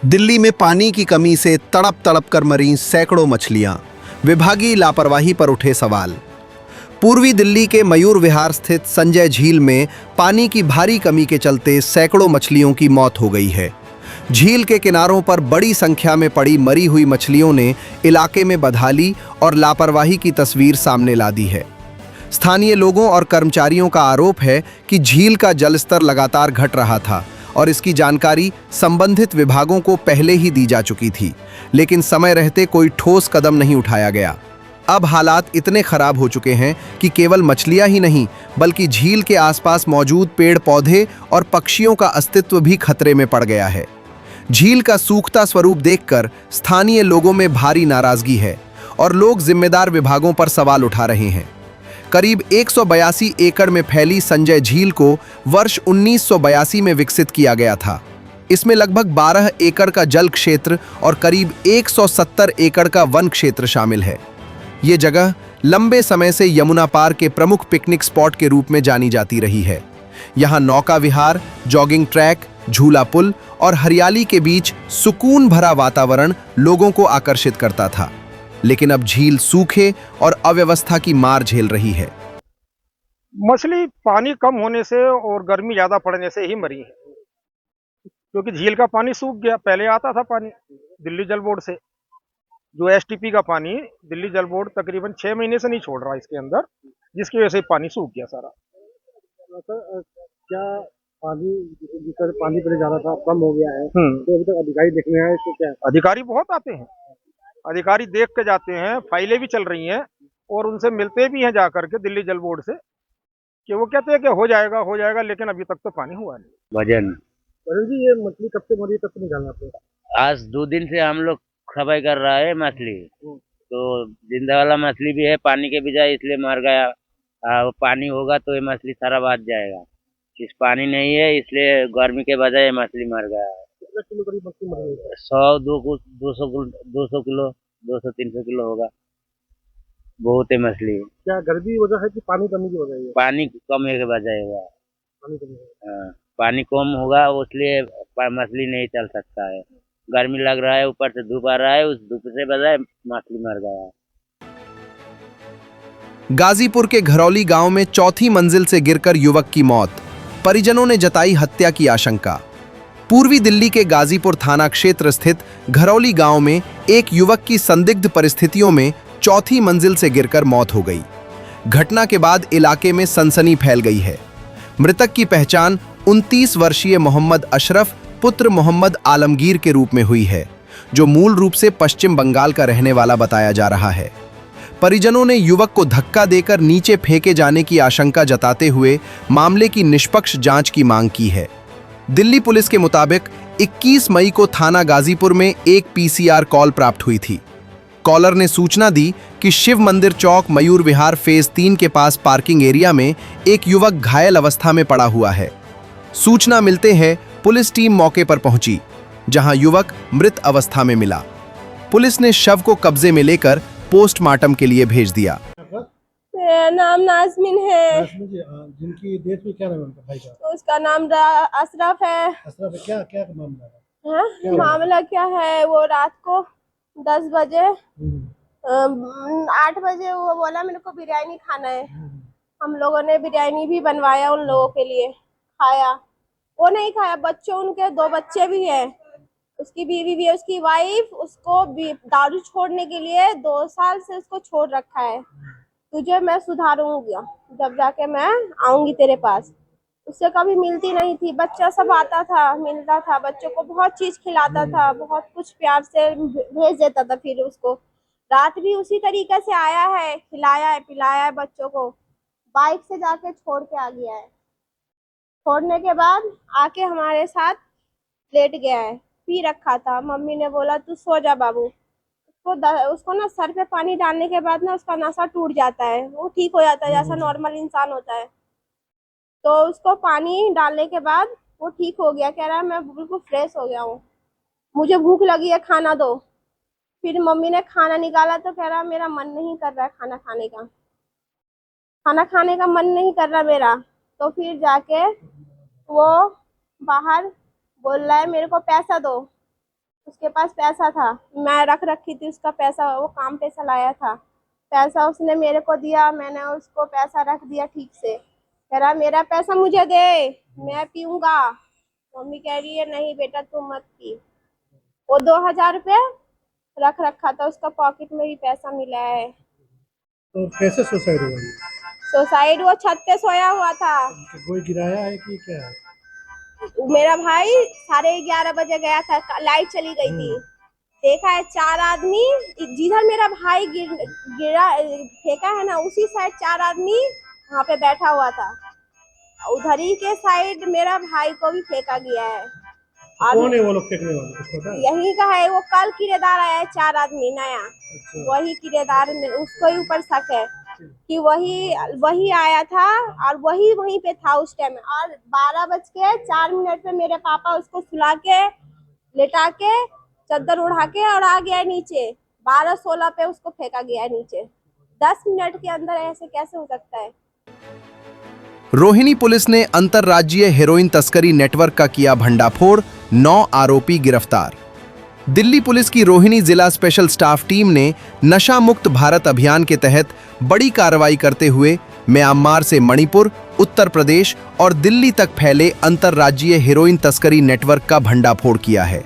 दिल्ली में पानी की कमी से तड़प तड़प कर मरीं सैकड़ों मछलियां। विभागीय लापरवाही पर उठे सवाल। पूर्वी दिल्ली के मयूर विहार स्थित संजय झील में पानी की भारी कमी के चलते सैकड़ों मछलियों की मौत हो गई है। झील के किनारों पर बड़ी संख्या में पड़ी मरी हुई मछलियों ने इलाके में बदहाली और लापरवाही की तस्वीर सामने ला दी है। स्थानीय लोगों और कर्मचारियों का आरोप है कि झील का जलस्तर लगातार घट रहा था और इसकी जानकारी संबंधित विभागों को पहले ही दी जा चुकी थी, लेकिन समय रहते कोई ठोस कदम नहीं उठाया गया। अब हालात इतने खराब हो चुके हैं कि केवल मछलियां ही नहीं बल्कि झील के आसपास मौजूद पेड़ पौधे और पक्षियों का अस्तित्व भी खतरे में पड़ गया है। झील का सूखता स्वरूप देखकर स्थानीय लोगों में भारी नाराजगी है और लोग जिम्मेदार विभागों पर सवाल उठा रहे हैं। करीब 182 एकड़ में फैली संजय झील को वर्ष 1982 में विकसित किया गया था। इसमें लगभग 12 एकड़ का जल क्षेत्र और करीब 170 एकड़ का वन क्षेत्र शामिल है। ये जगह लंबे समय से यमुना पार के प्रमुख पिकनिक स्पॉट के रूप में जानी जाती रही है। यहाँ नौका विहार, जॉगिंग ट्रैक, झूला पुल और हरियाली के बीच सुकून भरा वातावरण लोगों को आकर्षित करता था, लेकिन अब झील सूखे और अव्यवस्था की मार झेल रही है। मछली पानी कम होने से और गर्मी ज्यादा पड़ने से ही मरी है, क्योंकि झील का पानी सूख गया। पहले आता था पानी दिल्ली जल बोर्ड से, जो एसटीपी का पानी दिल्ली जल बोर्ड तकरीबन 6 महीने से नहीं छोड़ रहा इसके अंदर, जिसकी वजह से पानी सूख गया सारा। क्या पानी जिस पानी पहले ज्यादा था कम हो गया है, तो अभी तक अधिकारी देखने आए तो क्या? अधिकारी बहुत आते हैं, अधिकारी देख के जाते हैं, फाइलें भी चल रही हैं और उनसे मिलते भी हैं जाकर के दिल्ली जल बोर्ड से, कि वो कहते हैं कि हो जाएगा, लेकिन अभी तक तो पानी हुआ नहीं। वजन जी, ये मछली कब से मरी, कब से निकालना आपको? आज 2 दिन से हम लोग खबाई कर रहा है मछली, तो जिंदा वाला मछली भी है, पानी के बजाय इसलिए मर गया। वो पानी होगा तो ये मछली सारा बात जाएगा। इस पानी नहीं है इसलिए गर्मी के वजह ये मछली मर गया है। कितना किलो करीब मछली मर गई? 200 किलो 200-300 किलो होगा। बहुत है मछली। क्या गर्मी वजह है कि पानी कमी की वजह है? पानी कम के वजह हुआ। पानी कमी है। हाँ, पानी कम होगा इसलिए मछली नहीं चल सकता है। गर्मी लग रहा है, ऊपर से धूप आ रहा है, उस धूप से बजाय मछली मर गया है। गाजीपुर के घरौली गांव में चौथी मंजिल से गिरकर युवक की मौत। परिजनों ने जताई हत्या की आशंका। पूर्वी दिल्ली के गाजीपुर थाना क्षेत्र स्थित घरौली गांव में एक युवक की संदिग्ध परिस्थितियों में चौथी मंजिल से गिरकर मौत हो गई। घटना के बाद इलाके में सनसनी फैल गई है। मृतक की पहचान 29 वर्षीय मोहम्मद अशरफ पुत्र मोहम्मद आलमगीर के रूप में हुई है, जो मूल रूप से पश्चिम बंगाल का रहने वाला बताया जा रहा है। परिजनों ने युवक को धक्का देकर नीचे फेंके जाने की आशंका जताते हुए मामले की निष्पक्ष जांच की मांग की है। दिल्ली पुलिस के मुताबिक 21 मई को थाना गाजीपुर में एक पीसीआर कॉल प्राप्त हुई थी। कॉलर ने सूचना दी कि शिव मंदिर चौक मयूर विहार फेज 3 के पास पार्किंग एरिया में एक युवक घायल अवस्था में पड़ा हुआ है। सूचना मिलते हैं पुलिस टीम मौके पर पहुंची, जहां युवक मृत अवस्था में मिला। पुलिस ने शव को कब्जे में लेकर पोस्टमार्टम के लिए भेज दिया। मेरा नाम नाज़मीन है। जिनकी डेथ में क्या नाम है उनका भाई का? उसका नाम अशरफ है। अशरफ है। क्या क्या मामला है? हाँ? मामला क्या है, वो रात को 10 बजे 8 बजे वो बोला मेरे को बिरयानी खाना है। हम लोगों ने बिरयानी भी बनवाया उन लोगों के लिए, खाया। वो नहीं खाया, बच्चे उनके 2 बच्चे भी हैं, उसकी बीवी भी है, उसकी वाइफ उसको दारू छोड़ने के लिए 2 साल से उसको छोड़ रखा है। तुझे मैं सुधारूंगी जब जाके मैं आऊंगी तेरे पास। उससे कभी मिलती नहीं थी, बच्चा सब आता था, मिलता था, बच्चों को बहुत चीज खिलाता था, बहुत कुछ प्यार से भेज देता था। फिर उसको रात भी उसी तरीके से आया है, खिलाया है, पिलाया है बच्चों को। बाइक से जाके छोड़ के आ गया है। छोड़ने के बाद आके हमारे साथ लेट गया है, पी रखा था। मम्मी ने बोला तू सो जा बाबू। उसको ना सर पे पानी डालने के बाद ना उसका नशा टूट जाता है, वो ठीक हो जाता है जैसा नॉर्मल इंसान होता है। तो उसको पानी डालने के बाद वो ठीक हो गया, कह रहा है मैं बिल्कुल फ्रेश हो गया हूँ, मुझे भूख लगी है, खाना दो। फिर मम्मी ने खाना निकाला तो कह रहा मेरा मन नहीं कर रहा है खाना खाने का, खाना खाने का मन नहीं कर रहा मेरा। तो फिर जाके वो बाहर बोल रहा है मेरे को पैसा दो। उसके पास पैसा था, मैं रख रखी थी उसका पैसा, वो काम पे चलाया था। पैसा उसने मेरे को दिया, मैंने उसको पैसा रख दिया ठीक से। कह रहा मेरा पैसा मुझे दे, मैं पीऊंगा। मम्मी कह रही है नहीं बेटा तुम मत पी। वो 2000 रुपये रख रखा था, उसका पॉकेट में भी पैसा मिला है। तो कैसे सुसाइड हुआ ये? सुसाइड वो छत पे सोया हुआ था। तो कोई गिराया है कि क्या है? मेरा भाई 11:30 बजे गया था, लाइट चली गई थी। देखा है 4 आदमी, जिधर मेरा भाई गिरा फेंका है ना, उसी साइड 4 आदमी वहाँ पे बैठा हुआ था। उधर ही के साइड मेरा भाई को भी फेंका गया है। कौन है वो लोग फेंकने वाले, कुछ पता है? यही का है, वो कल किराएदार आया है 4 आदमी नया। अच्छा। वही किराएदार ने, उसको ही ऊपर शक है कि वही आया था और वहीं पे था उस टाइम। और 12:04 पे मेरे पापा उसको सुला के लेटा के चादर उड़ा के और आ गया नीचे। 12:16 पे उसको फेंका गया नीचे। 10 मिनट के अंदर ऐसे कैसे हो सकता है? रोहिणी पुलिस ने अंतर्राज्यीय हेरोइन तस्करी नेटवर्क का किया भंडाफोड़, 9 आरोपी गिरफ्तार। दिल्ली पुलिस की रोहिणी जिला स्पेशल स्टाफ टीम ने नशा मुक्त भारत अभियान के तहत बड़ी कार्रवाई करते हुए म्यांमार से मणिपुर, उत्तर प्रदेश और दिल्ली तक फैले अंतर्राज्यीय हेरोइन तस्करी नेटवर्क का भंडाफोड़ किया है।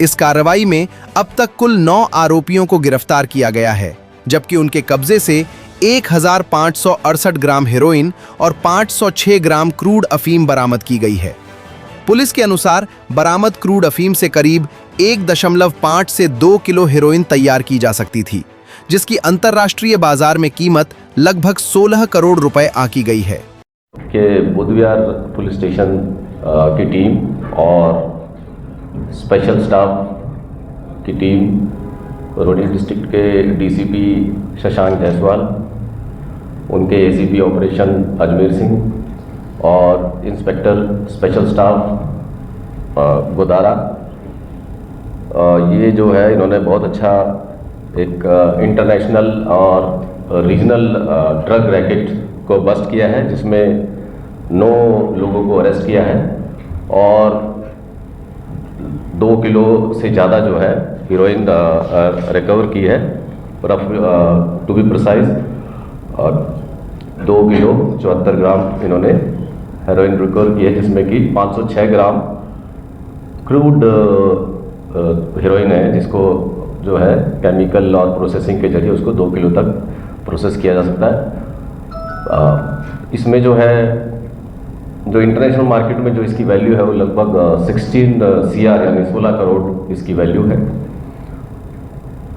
इस कार्रवाई में अब तक कुल 9 आरोपियों को गिरफ्तार किया गया है, जबकि उनके कब्जे से 1568 ग्राम हेरोइन और 506 ग्राम क्रूड अफीम बरामद की गई है। पुलिस के अनुसार बरामद क्रूड अफीम से करीब 1.5 से 2 किलो हेरोइन तैयार की जा सकती थी, जिसकी अंतर्राष्ट्रीय बाजार में कीमत लगभग 16 करोड़ रुपए आंकी गई है। के बुधविहार पुलिस स्टेशन की टीम और स्पेशल स्टाफ की टीम, रोहिणी डिस्ट्रिक्ट के डीसीपी शशांक जायसवाल, उनके एसीपी ऑपरेशन अजमेर सिंह और इंस्पेक्टर स्पेशल स्टाफ गोदारा, ये जो है इन्होंने बहुत अच्छा एक इंटरनेशनल और रीजनल ड्रग रैकेट को बस्ट किया है, जिसमें 9 लोगों को अरेस्ट किया है और 2 किलो से ज़्यादा जो है हीरोइन रिकवर की है। टू बी प्रिसाइज 2 किलो 74 ग्राम इन्होंने हेरोइन रिकवर की है, जिसमें कि 506 ग्राम क्रूड हीरोइन है, जिसको जो है केमिकल और प्रोसेसिंग के जरिए उसको 2 किलो तक प्रोसेस किया जा सकता है। इसमें जो है जो इंटरनेशनल मार्केट में जो इसकी वैल्यू है वो लगभग 16 CR यानी 16 करोड़ इसकी वैल्यू है।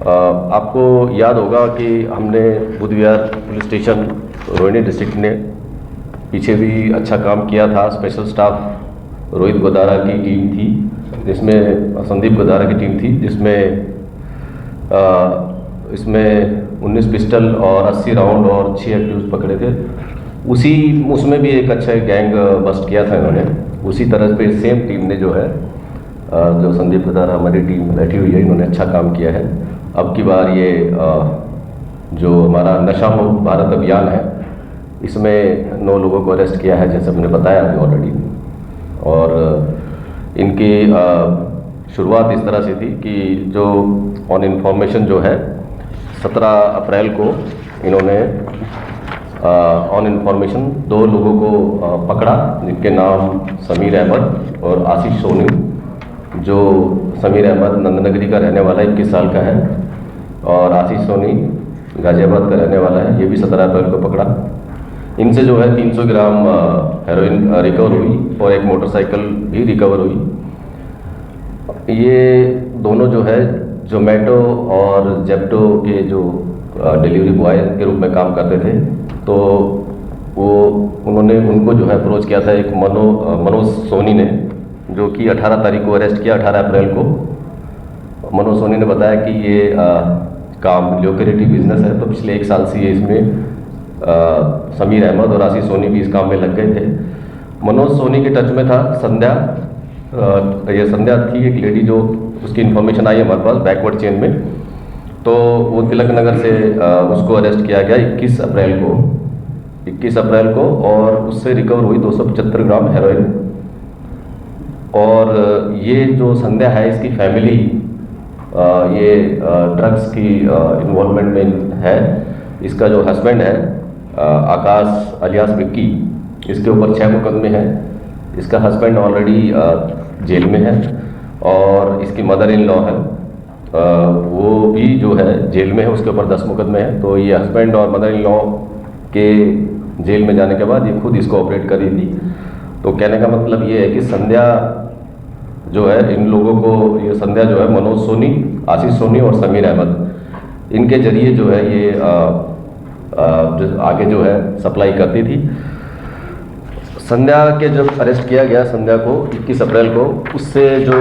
आपको याद होगा कि हमने Budhvihar police station Rohini district ने पीछे भी अच्छा काम किया था। स्पेशल स्टाफ रोहित गोदारा की टीम थी, जिसमें संदीप गोदारा की टीम थी, जिसमें इसमें 19 पिस्टल और 80 राउंड और 6 एक्यूज पकड़े थे। उसमें भी एक अच्छा गैंग बस्ट किया था इन्होंने। उसी तरह पे सेम टीम ने जो है जो संदीप गोदारा हमारी टीम बैठी हुई है, इन्होंने अच्छा काम किया है। अब की बार ये जो हमारा नशा मुक्त भारत अभियान है, इसमें 9 लोगों को अरेस्ट किया है, जैसे मैंने बताया अभी ऑलरेडी। और इनकी शुरुआत इस तरह से थी कि जो ऑन इन्फॉर्मेशन जो है 17 अप्रैल को इन्होंने ऑन इन्फॉर्मेशन 2 लोगों को पकड़ा, जिनके नाम समीर अहमद और आशीष सोनी। जो समीर अहमद नंदनगरी का रहने वाला 21 साल का है और आशीष सोनी गाजियाबाद का रहने वाला है, ये भी 17 अप्रैल को पकड़ा। इनसे जो है 300 ग्राम हेरोइन रिकवर हुई और एक मोटरसाइकिल भी रिकवर हुई। ये दोनों जो है जोमेटो और जेप्टो के जो डिलीवरी बॉय के रूप में काम करते थे, तो उन्होंने उनको जो है अप्रोच किया था एक मनोज सोनी ने, जो कि 18 तारीख को अरेस्ट किया, 18 अप्रैल को। मनोज सोनी ने बताया कि ये काम ल्यूक्रेटिव बिजनेस है, तो पिछले 1 साल से ये इसमें समीर अहमद और आशीष सोनी भी इस काम में लग गए थे। मनोज सोनी के टच में था संध्या। ये संध्या थी एक लेडी, जो उसकी इन्फॉर्मेशन आई हमारे पास बैकवर्ड चेन में, तो वो तिलक नगर से उसको अरेस्ट किया गया 21 अप्रैल को और उससे रिकवर हुई 275 ग्राम हेरोइन। और ये जो संध्या है, इसकी फैमिली ये ड्रग्स की इन्वॉल्वमेंट में है। इसका जो हस्बैंड है आकाश अलियास विक्की, इसके ऊपर 6 मुकदमे हैं। इसका हस्बैंड ऑलरेडी जेल में है और इसकी मदर इन लॉ है, वो भी जो है जेल में है, उसके ऊपर 10 मुकदमे हैं। तो ये हस्बैंड और मदर इन लॉ के जेल में जाने के बाद ये खुद इसको ऑपरेट कर रही थी। तो कहने का मतलब ये है कि संध्या जो है, इन लोगों को ये संध्या जो है मनोज सोनी, आशीष सोनी और समीर अहमद, इनके जरिए जो है ये आगे जो है सप्लाई करती थी। संध्या के जब अरेस्ट किया गया संध्या को 21 अप्रैल को, उससे जो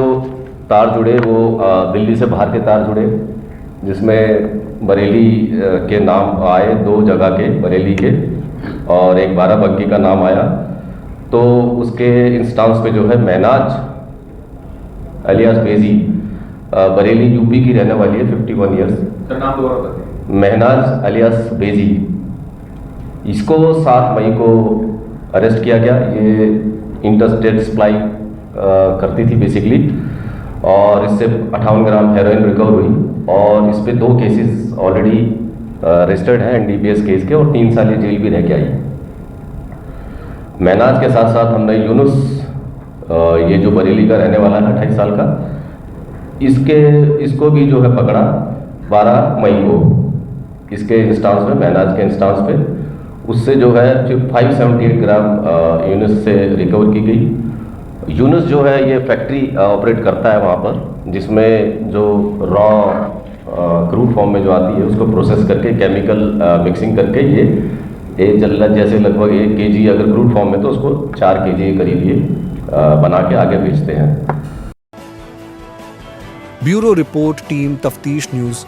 तार जुड़े वो दिल्ली से बाहर के तार जुड़े, जिसमें बरेली के नाम आए, 2 जगह के बरेली के, और एक बाराबंकी का नाम आया। तो उसके इंस्टांस पे जो है महनाज अलियास बेजी, बरेली यूपी की रहने वाली है, 51 ईयर्स। नाम दोबारा बताइए। महनाज अलियास बेजी, इसको 7 मई को अरेस्ट किया गया। ये इंटरस्टेट सप्लाई करती थी बेसिकली, और इससे 58 ग्राम हेरोइन रिकवर हुई और इस पे 2 केसेस ऑलरेडी रजिस्टर्ड हैं एनडीपीएस केस के, और 3 साल ये जेल भी रह के आई। महनाज के साथ साथ हमने यूनुस, ये जो बरेली का रहने वाला है 28 साल का, इसको भी जो है पकड़ा 12 मई को, इसके इंस्टांस में, महनाज के इंस्टांस पे। उससे जो है 578 ग्राम यूनुस से रिकवर की गई। यूनुस जो है ये फैक्ट्री ऑपरेट करता है वहाँ पर, जिसमें जो रॉ क्रूड फॉर्म में जो आती है उसको प्रोसेस करके केमिकल मिक्सिंग करके ये जैसे लगभग 1 kg अगर क्रूड फॉर्म में तो उसको 4 kg करीब ये बना के आगे बेचते हैं। ब्यूरो रिपोर्ट, टीम तफ्तीश न्यूज़,